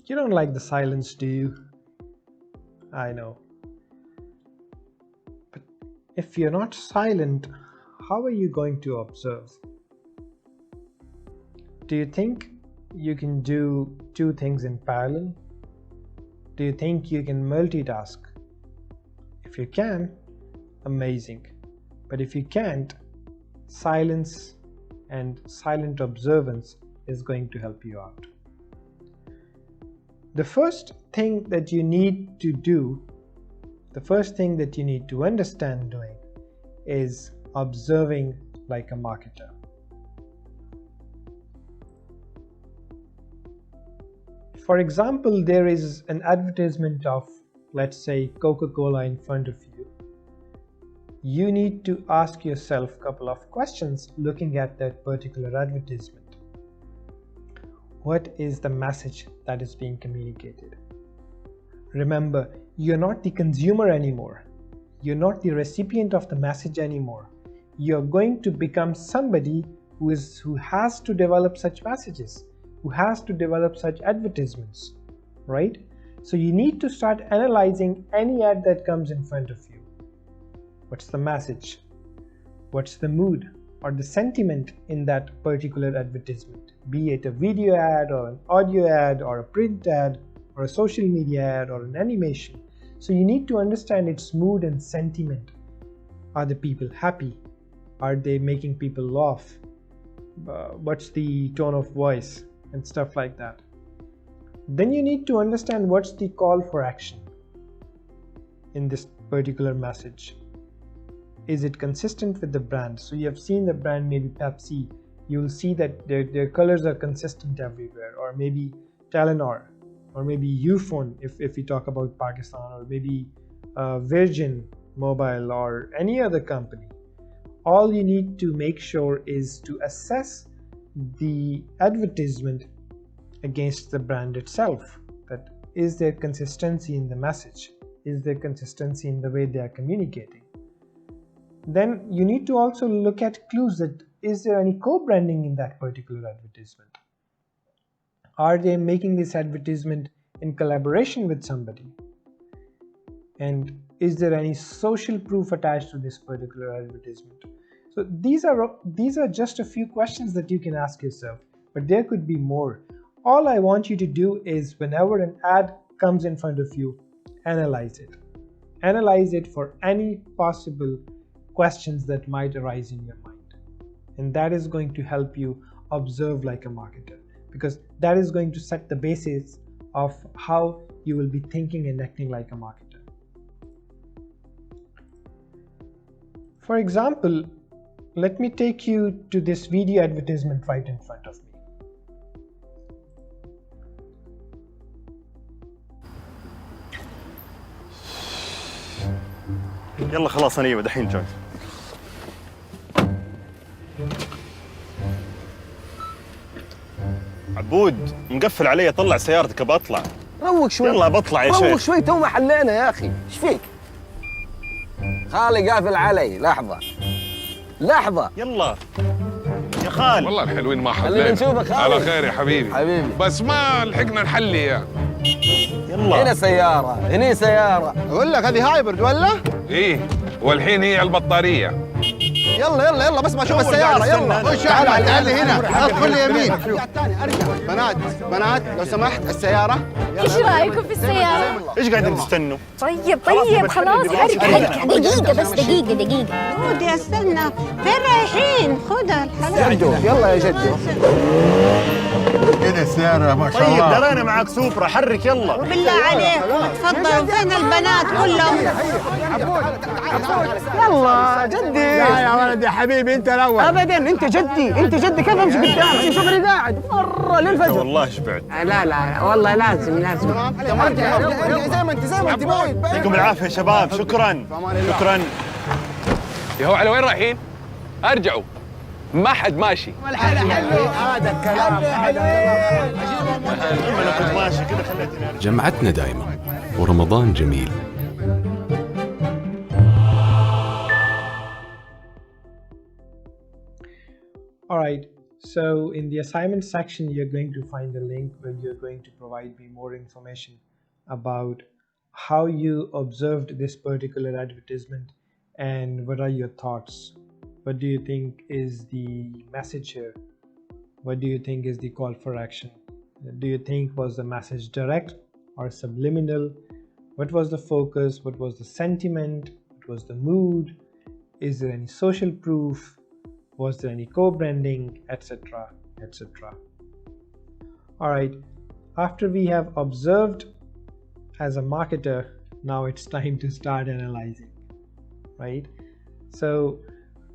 You don't like the silence, do you? I know. But if you're not silent, how are you going to observe? Do you think you can do two things in parallel? Do you think you can multitask? If you can, amazing. But if you can't, silence and silent observance is going to help you out. The first thing that you need to do, the first thing that you need to understand doing is observing like a marketer. For example, there is an advertisement of, let's say, Coca-Cola in front of you. You need to ask yourself a couple of questions looking at that particular advertisement. What is the message that is being communicated? Remember, you're not the consumer anymore. You're not the recipient of the message anymore. You're going to become somebody who has to develop such messages, who has to develop such advertisements, right? So you need to start analyzing any ad that comes in front of you. What's the message? What's the mood or the sentiment in that particular advertisement? Be it a video ad or an audio ad or a print ad or a social media ad or an animation. So you need to understand its mood and sentiment. Are the people happy? Are they making people laugh? What's the tone of voice and stuff like that? Then you need to understand what's the call for action in this particular message. Is it consistent with the brand? So you have seen the brand, maybe Pepsi. You will see that their colors are consistent everywhere, or maybe Telenor, or maybe Ufone if we talk about Pakistan, or maybe Virgin Mobile or any other company. All you need to make sure is to assess the advertisement against the brand itself. That is there consistency in the message? Is there consistency in the way they are communicating? Then you need to also look at clues that is there any co-branding in that particular advertisement? Are they making this advertisement in collaboration with somebody? And is there any social proof attached to this particular advertisement? So these are just a few questions that you can ask yourself, but there could be more. All I want you to do is whenever an ad comes in front of you, analyze it. Analyze it for any possible questions that might arise in your mind. And that is going to help you observe like a marketer, because that is going to set the basis of how you will be thinking and acting like a marketer. For example, let me take you to this video advertisement right in front of me. يلا خلاص أنا دحين جاي. عبود مقفل علي، طلع سيارتك بطلع. روق شوي. يلا بطلع يا شيخ. روق شوي، تو ما حلينا يا أخي، إيش فيك؟ خالي قافل علي، لحظة. لحظة. يلا. يا خال. والله الحلوين ما حلينا. خلينا نشوفك خالي. على خير يا حبيبي. حبيبي. بس ما لحقنا نحلي يا. يلا. هنا سيارة، هني سيارة. أقول لك هذه هايبرد ولا؟ إيه، والحين هي البطارية. يلا يلا يلا بس ما اشوف السيارة، يلا خش تعال لي هنا، ادخل لي يمين. بنات لو سمحت السيارة. ايش رايكم في السيارة؟ ايش قاعدين تستنوا؟ طيب خلاص حرك دقيقة بس دقيقة. ودي استنى، فين رايحين؟ خذها جدو، يلا يا جدو. كده السيارة ما شاء الله. طيب درانا معك سوبرا، حرك يلا. وبالله عليك تفضلوا، فين البنات كلهم؟ يلا جدي. يا ولد يا حبيبي انت الاول. ابدا انت جدي كيف امشي قدامك؟ في شغلي قاعد مرة للفجر. والله شبعت. لا والله لازم. زي ما انت باين. يعطيكم العافية يا شباب، شكرا. يا هو على وين رايحين؟ ارجعوا. ما حد ماشي. هذا الكلام. انا كنت ماشي كذا خليتني ارجع. جمعتنا دائما ورمضان جميل. Alright, So in the assignment section, you're going to find a link where you're going to provide me more information about how you observed this particular advertisement and what are your thoughts. What do you think is the message here? What do you think is the call for action? Do you think was the message direct or subliminal? What was the focus? What was the sentiment? What was the mood? Is there any social proof? Was there any co-branding, etc., etc.? All right, after we have observed as a marketer, now it's time to start analyzing, right? So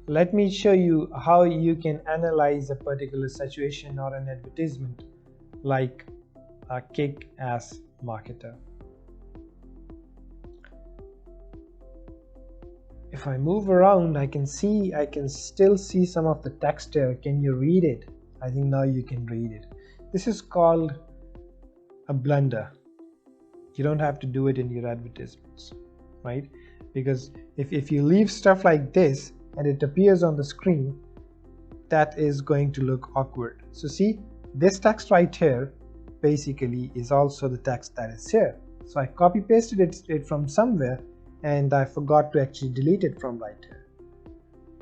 let me show you how you can analyze a particular situation or an advertisement like a kick-ass marketer. If I move around, I can still see some of the text here. Can you read it? I think now you can read it. This is called a blunder. You don't have to do it in your advertisements, right? Because if you leave stuff like this and it appears on the screen, that is going to look awkward. So see, this text right here basically is also the text that is here. So I copy pasted it from somewhere, and I forgot to actually delete it from right here.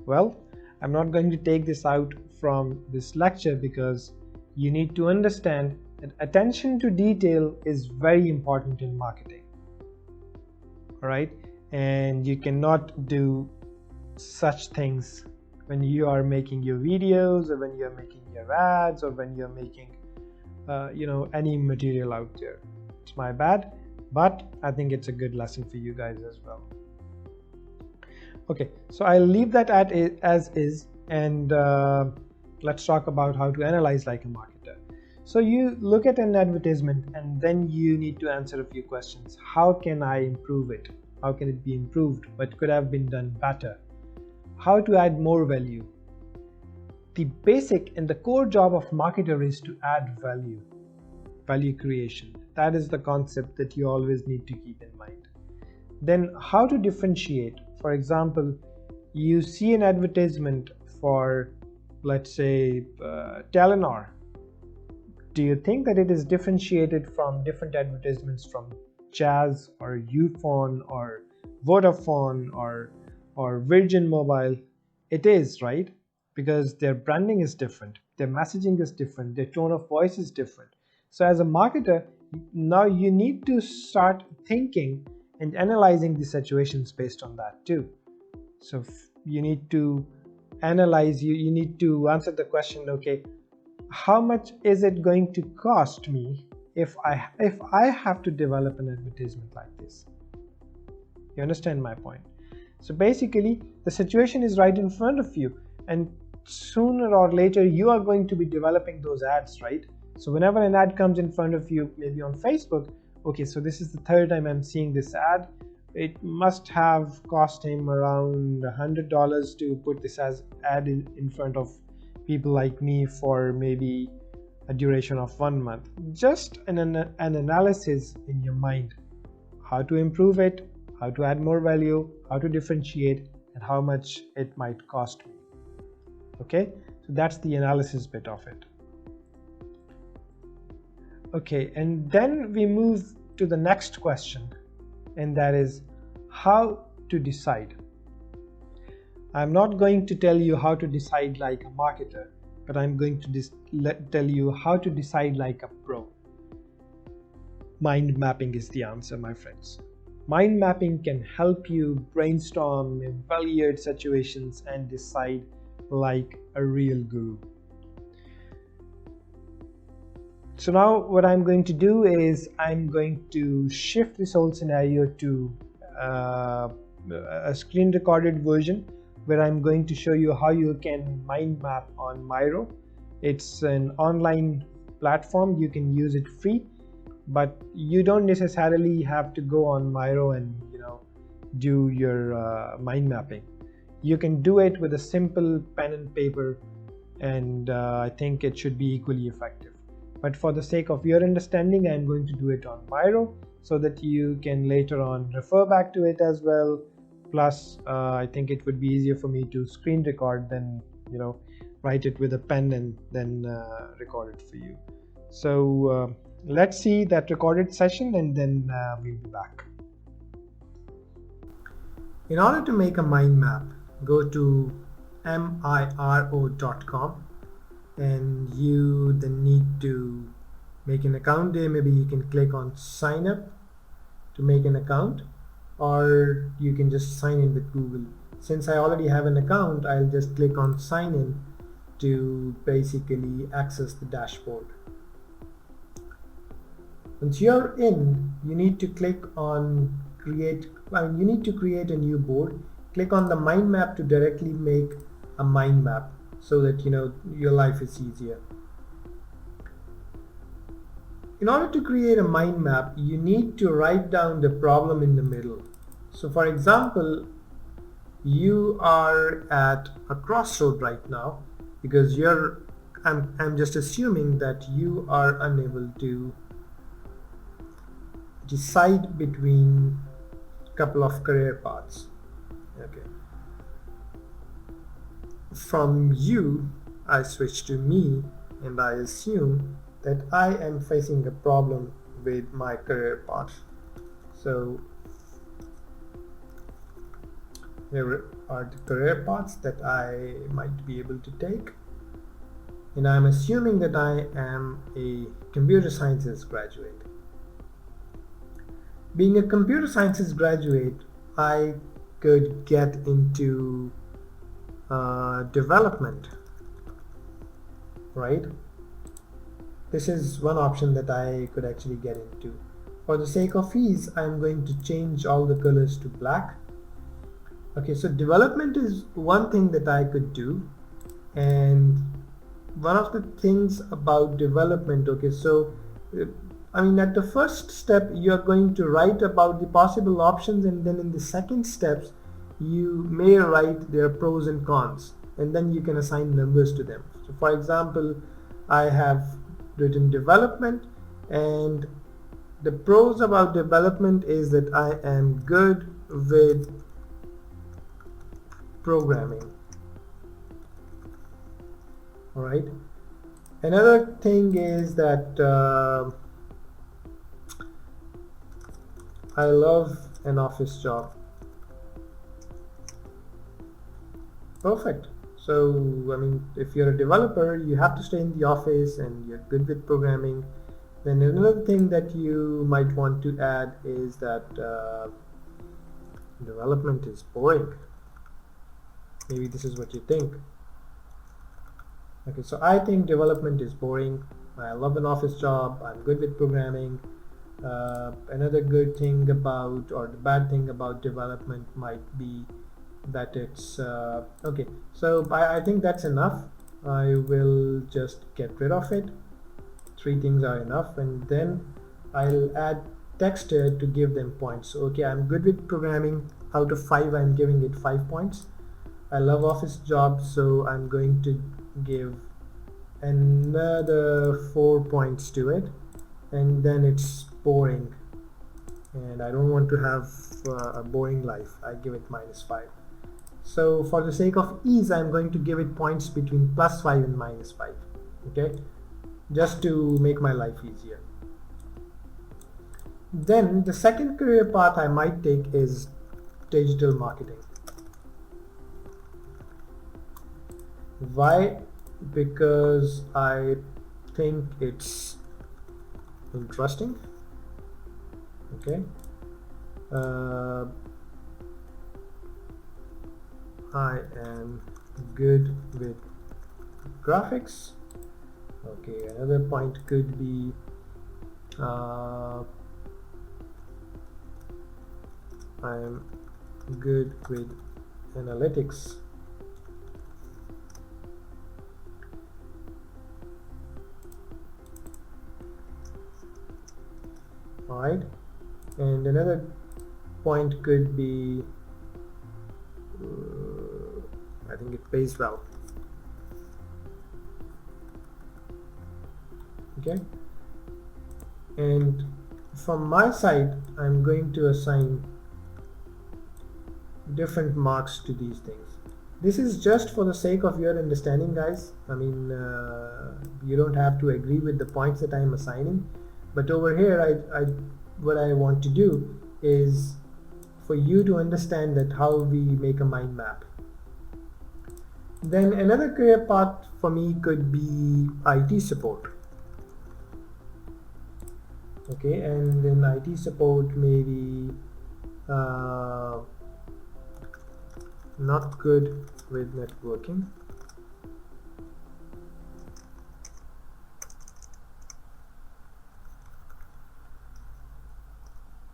Well, I'm not going to take this out from this lecture because you need to understand that attention to detail is very important in marketing. All right, and you cannot do such things when you are making your videos, or when you're making your ads, or when you're making any material out there. It's my bad, but I think it's a good lesson for you guys as well. Okay, so I'll leave that as is, and let's talk about how to analyze like a marketer. So you look at an advertisement and then you need to answer a few questions. How can I improve it? How can it be improved? What could have been done better? How to add more value? The basic and the core job of marketer is to add value creation. That is the concept that you always need to keep in mind. Then how to differentiate. For example, you see an advertisement for, let's say, Telenor. Do you think that it is differentiated from different advertisements from Jazz or Ufone or Vodafone or Virgin Mobile? It is, right? Because their branding is different, their messaging is different, their tone of voice is different. So as a marketer, now you need to start thinking and analyzing the situations based on that too. So you need to analyze, you need to answer the question, okay, how much is it going to cost me if I have to develop an advertisement like this? You understand my point? So basically, the situation is right in front of you, and sooner or later you are going to be developing those ads, right? So whenever an ad comes in front of you, maybe on Facebook, okay, so this is the third time I'm seeing this ad. It must have cost him around $100 to put this as ad in front of people like me for maybe a duration of 1 month. Just an analysis in your mind, how to improve it, how to add more value, how to differentiate, and how much it might cost me. Okay, so that's the analysis bit of it. Okay, and then we move to the next question, and that is how to decide. I'm not going to tell you how to decide like a marketer, but I'm going to tell you how to decide like a pro. Mind mapping is the answer, my friends. Mind mapping can help you brainstorm, evaluate situations, and decide like a real guru. So now what I'm going to do is I'm going to shift this whole scenario to a screen recorded version, where I'm going to show you how you can mind map on Miro. It's an online platform. You can use it free, but you don't necessarily have to go on Miro and do your mind mapping. You can do it with a simple pen and paper, and I think it should be equally effective. But for the sake of your understanding, I'm going to do it on Miro so that you can later on refer back to it as well. Plus, I think it would be easier for me to screen record than write it with a pen and then record it for you. So let's see that recorded session and then we'll be back. In order to make a mind map, go to miro.com and you then need to make an account there. Maybe you can click on sign up to make an account, or you can just sign in with Google. Since I already have an account, I'll just click on sign in to basically access the dashboard. Once you're in, you need to click on create a new board. Click on the mind map to directly make a mind map so that your life is easier. In order to create a mind map, you need to write down the problem in the middle. So for example, you are at a crossroad right now because I'm just assuming that you are unable to decide between a couple of career paths. Okay. From you, I switch to me and I assume that I am facing a problem with my career path. So here are the career paths that I might be able to take, and I'm assuming that I am a computer sciences graduate. Being a computer sciences graduate, I could get into development, right? This is one option that I could actually get into. For the sake of ease, I'm going to change all the colors to black. Okay, so development is one thing that I could do, and one of the things about development, okay, so at the first step you're going to write about the possible options, and then in the second steps you may write their pros and cons, and then you can assign numbers to them. So for example, I have written development, and the pros about development is that I am good with programming. All right. Another thing is that I love an office job. Perfect. So if you're a developer, you have to stay in the office and you're good with programming. Then another thing that you might want to add is that development is boring. Maybe this is what you think. Okay, so I think development is boring. I love an office job. I'm good with programming. Another good thing about, or the bad thing about development might be that it's okay. So I think that's enough. I will just get rid of it. 3 things are enough, and then I'll add text here to give them points. So, okay, I'm good with programming. Out of 5, I'm giving it 5 points. I love office jobs, so I'm going to give another 4 points to it. And then it's boring, and I don't want to have a boring life. I give it -5. So for the sake of ease, I'm going to give it points between +5 and -5. Okay, just to make my life easier. Then the second career path I might take is digital marketing. Why? Because I think it's interesting. Okay. I am good with graphics. Okay, another point could be I am good with analytics. Alright, and another point could be I think it pays well. Okay, and from my side I'm going to assign different marks to these things. This is just for the sake of your understanding, guys. I mean, you don't have to agree with the points that I'm assigning, but over here, what I want to do is for you to understand that how we make a mind map. Then another career path for me could be IT support. Okay, and in IT support, maybe not good with networking.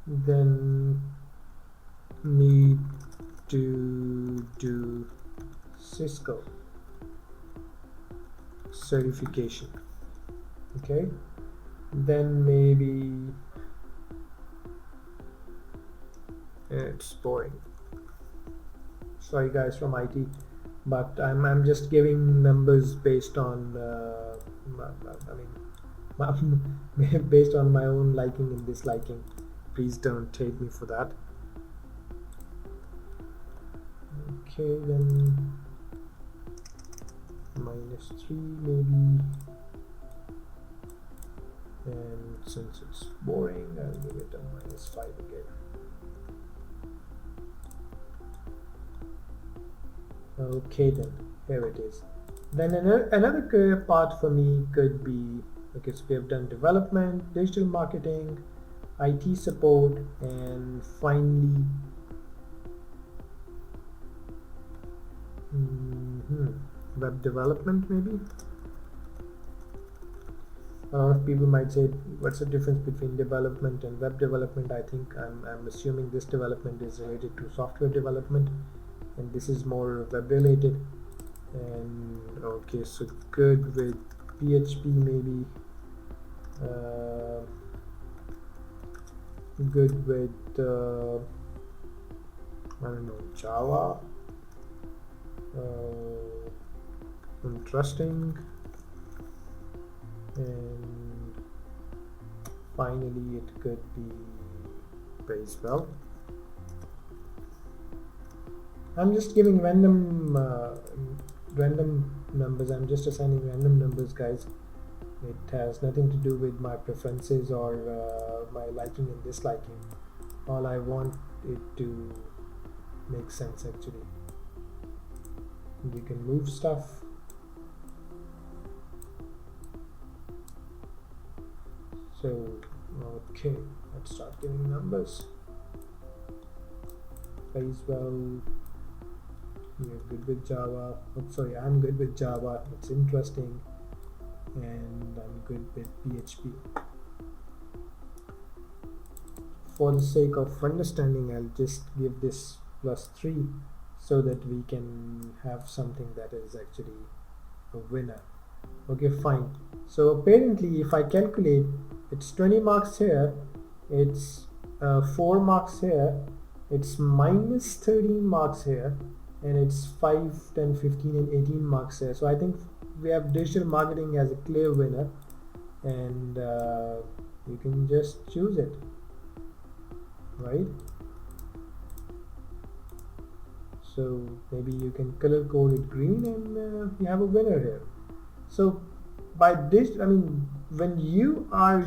Then need to do Cisco certification. Okay, then maybe it's boring. Sorry guys from IT, but I'm just giving numbers based on based on my own liking and disliking. Please don't hate me for that. Okay, then -3 maybe, and since it's boring, I'll give it a -5 again. Okay, then here it is. Then another career path for me could be, okay, so we have done development, digital marketing, IT support, and finally web development maybe. A lot of people might say, what's the difference between development and web development? I think I'm assuming this development is related to software development, and this is more web related. And okay, so good with PHP maybe, good with I don't know, Java, interesting, and finally it could be pays well. I'm just giving random numbers. I'm just assigning random numbers, guys. It has nothing to do with my preferences or my liking and disliking. All I want it to make sense actually. You can move stuff. So okay, let's start giving numbers. Pays well. You're good with Java. Oh, sorry, I'm good with Java. It's interesting, and I'm good with PHP. For the sake of understanding, I'll just give this +3 so that we can have something that is actually a winner. Okay, fine. So apparently if I calculate, it's 20 marks here, it's 4 marks here, it's -13 marks here, and it's 5, 10, 15 and 18 marks here. So I think we have digital marketing as a clear winner, and you can just choose it, right? So maybe you can color code it green, and you have a winner here. So by this, I mean, when you are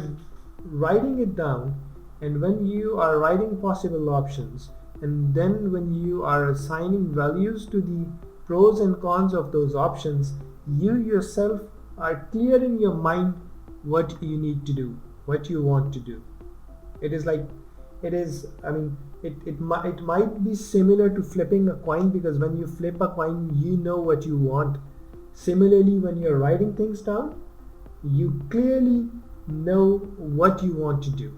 writing it down, and when you are writing possible options, and then when you are assigning values to the pros and cons of those options, you yourself are clear in your mind what you need to do, what you want to do. It is like, it is, I mean, it might be similar to flipping a coin, because when you flip a coin, you know what you want. Similarly, when you're writing things down, you clearly know what you want to do.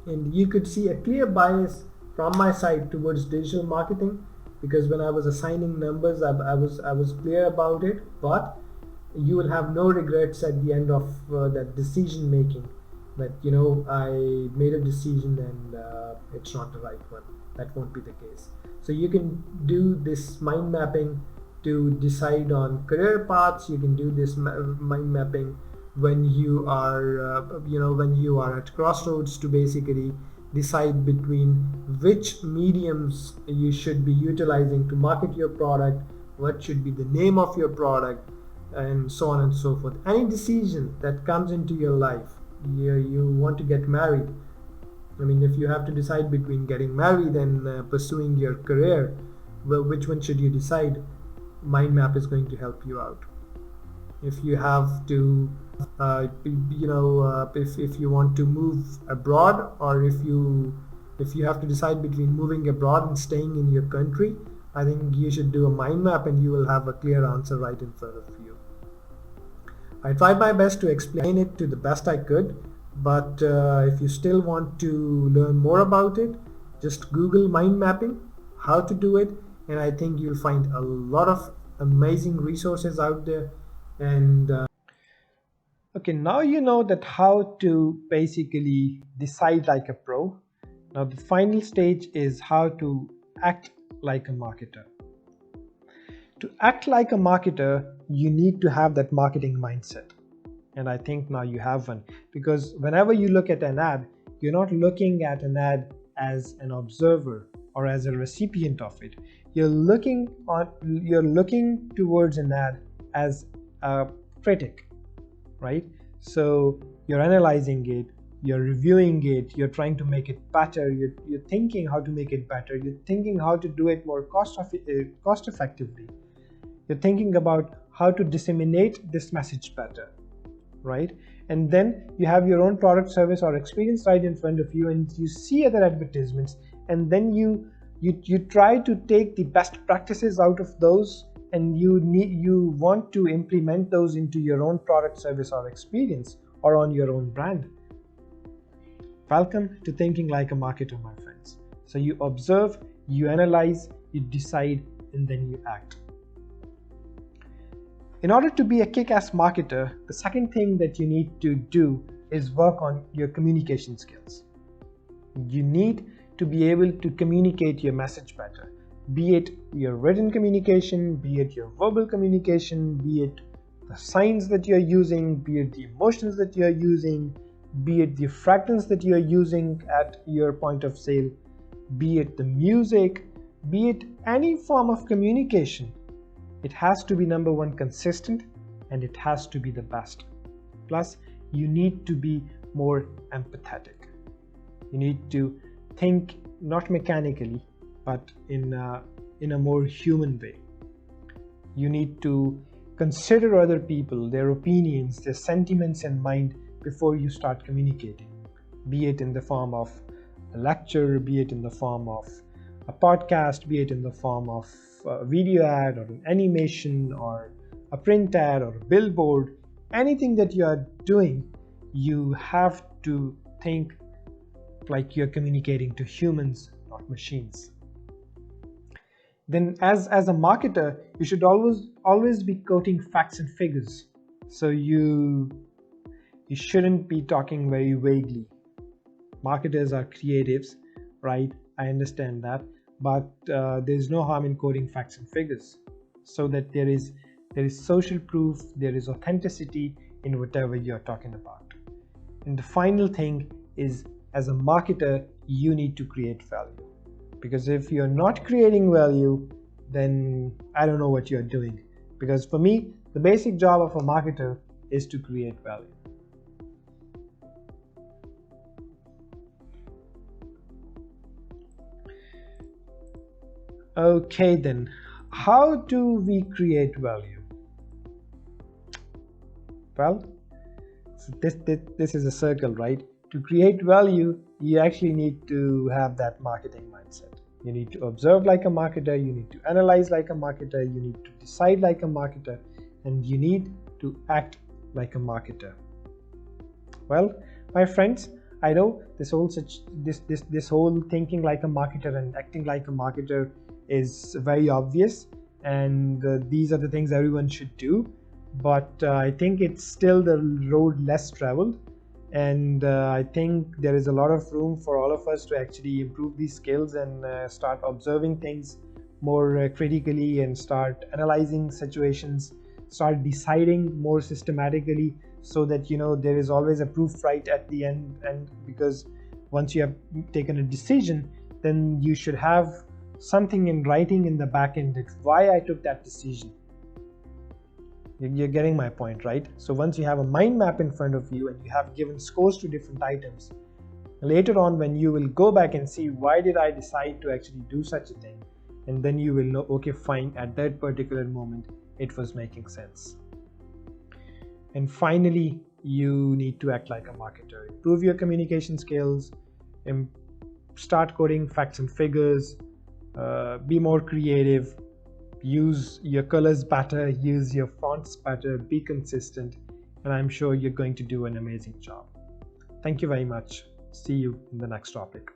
And you could see a clear bias from my side towards digital marketing, because when I was assigning numbers, I was clear about it, but you will have no regrets at the end of that decision making, that, you know, I made a decision and it's not the right one. That won't be the case. So you can do this mind mapping to decide on career paths. You can do this mind mapping when you are when you are at crossroads, to basically decide between which mediums you should be utilizing to market your product, what should be the name of your product, and so on and so forth. Any decision that comes into your life, you want to get married. I mean, if you have to decide between getting married and pursuing your career, well, which one should you decide? Mind map is going to help you out. If you have to, if you want to move abroad, or if you have to decide between moving abroad and staying in your country, I think you should do a mind map and you will have a clear answer right in front of you. I tried my best to explain it to the best I could, but if you still want to learn more about it, just Google mind mapping, how to do it, and I think you'll find a lot of amazing resources out there. And okay, now you know that how to basically decide like a pro. Now the final stage is how to act like a marketer. To act like a marketer, you need to have that marketing mindset. And I think now you have one, because whenever you look at an ad, you're not looking at an ad as an observer or as a recipient of it. You're looking towards an ad as a critic, right? So you're analyzing it, you're reviewing it, you're trying to make it better, you're thinking how to make it better, you're thinking how to do it more cost effectively. You're thinking about how to disseminate this message better, right? And then you have your own product, service, or experience right in front of you, and you see other advertisements, and then you try to take the best practices out of those, and you want to implement those into your own product, service, or experience, or on your own brand. Welcome to thinking like a marketer, my friends. So you observe, you analyze, you decide, and then you act. In order to be a kick-ass marketer, the second thing that you need to do is work on your communication skills. You need to be able to communicate your message better, be it your written communication, be it your verbal communication, be it the signs that you're using, be it the emotions that you're using, be it the fragrance that you're using at your point of sale, be it the music, be it any form of communication. It has to be, number one, consistent, and it has to be the best. Plus, you need to be more empathetic. You need to think not mechanically, but in a more human way. You need to consider other people, their opinions, their sentiments in mind before you start communicating, be it in the form of a lecture, be it in the form of a podcast, be it in the form of a video ad or an animation or a print ad or a billboard. Anything that you are doing, you have to think like you're communicating to humans, not machines. Then as a marketer, you should always be quoting facts and figures. So you shouldn't be talking very vaguely. Marketers are creatives, right? I understand that, but there's no harm in quoting facts and figures, so that there is social proof, there is authenticity in whatever you're talking about. And the final thing is, as a marketer, you need to create value. Because if you're not creating value, then I don't know what you're doing. Because for me, the basic job of a marketer is to create value. Okay then, how do we create value? Well, so this is a circle, right? To create value, you actually need to have that marketing mindset. You need to observe like a marketer, you need to analyze like a marketer, you need to decide like a marketer, and you need to act like a marketer. Well, my friends, I know this whole thinking like a marketer and acting like a marketer is very obvious, and these are the things everyone should do, but I think it's still the road less traveled, and I think there is a lot of room for all of us to actually improve these skills and start observing things more critically, and start analyzing situations, start deciding more systematically, so that there is always a proof right at the end. And because Once you have taken a decision, then you should have something in writing in the back end that's why I took that decision. You're getting my point, right? So once you have a mind map in front of you and you have given scores to different items, later on when you will go back and see why did I decide to actually do such a thing, and then you will know, okay, fine, at that particular moment it was making sense. And finally, you need to act like a marketer. Improve your communication skills, start coding facts and figures, be more creative, use your colors better, use your fonts better, be consistent, and I'm sure you're going to do an amazing job. Thank you very much. See you in the next topic.